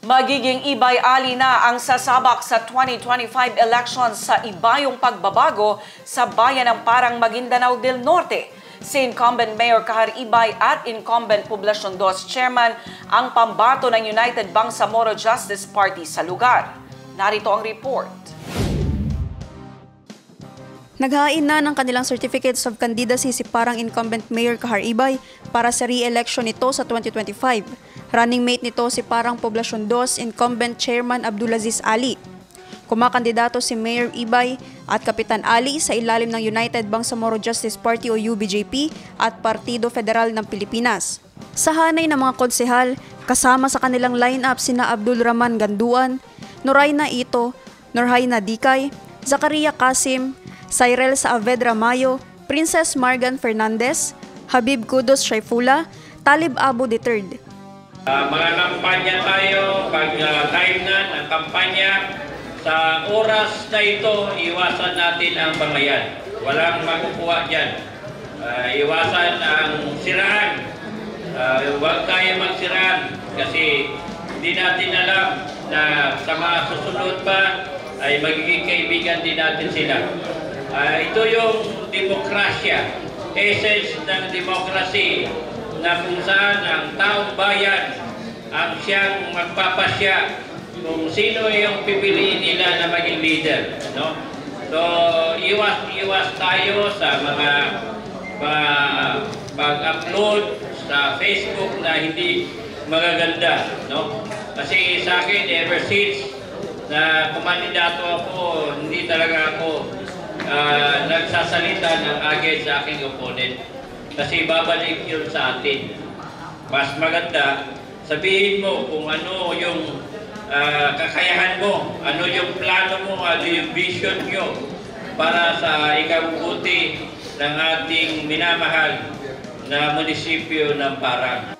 Magiging Ibay Ali na ang sasabak sa 2025 elections sa ibayong pagbabago sa bayan ng Parang Maguindanao del Norte. Si incumbent Mayor Kahar Ibay at incumbent Poblacion 2 Chairman ang pambato ng United Bangsamoro Justice Party sa lugar. Narito ang report. Naghain na ng kanilang certificates of candidacy si parang incumbent Mayor Kahar Ibay para sa re-election nito sa 2025. Running mate nito si parang Poblacion 2 incumbent Chairman Abdulaziz Ali. Kumakandidato si Mayor Ibay at Kapitan Ali sa ilalim ng United Bangsamoro Justice Party o UBJP at Partido Federal ng Pilipinas. Sa hanay ng mga konsehal, kasama sa kanilang lineup sina Abdul Rahman Ganduan, Noraina Ito, Norhaina Dikay, Zakaria Kasim, Cyril Saavedra Mayo, Princess Margan Fernandez, Habib Kudos Shaifula, Talib Abu III. Mga kampanya tayo, pag time na ng kampanya, sa oras na ito, iwasan natin ang bangayan. Walang makukuha dyan. Iwasan ang siraan. Huwag tayo magsiraan kasi hindi natin alam na sa mga susunod pa ay magiging kaibigan din natin sila. Ito yung demokrasya, essence ng demokrasi na kung saan ang taong bayan ang siyang magpapasya kung sino yung pipiliin nila na maging leader. No? So, iwas tayo sa mga pag-upload sa Facebook na hindi magaganda. No? Kasi sa akin, ever since na kumandidato ako, hindi talaga ako nagsasalita ng against sa aking opponent. Kasi babalik yun sa atin. Mas maganda, sabihin mo kung ano yung kakayahan mo, ano yung plano mo, ano yung vision nyo para sa ikabubuti ng ating minamahal na munisipyo ng Parang.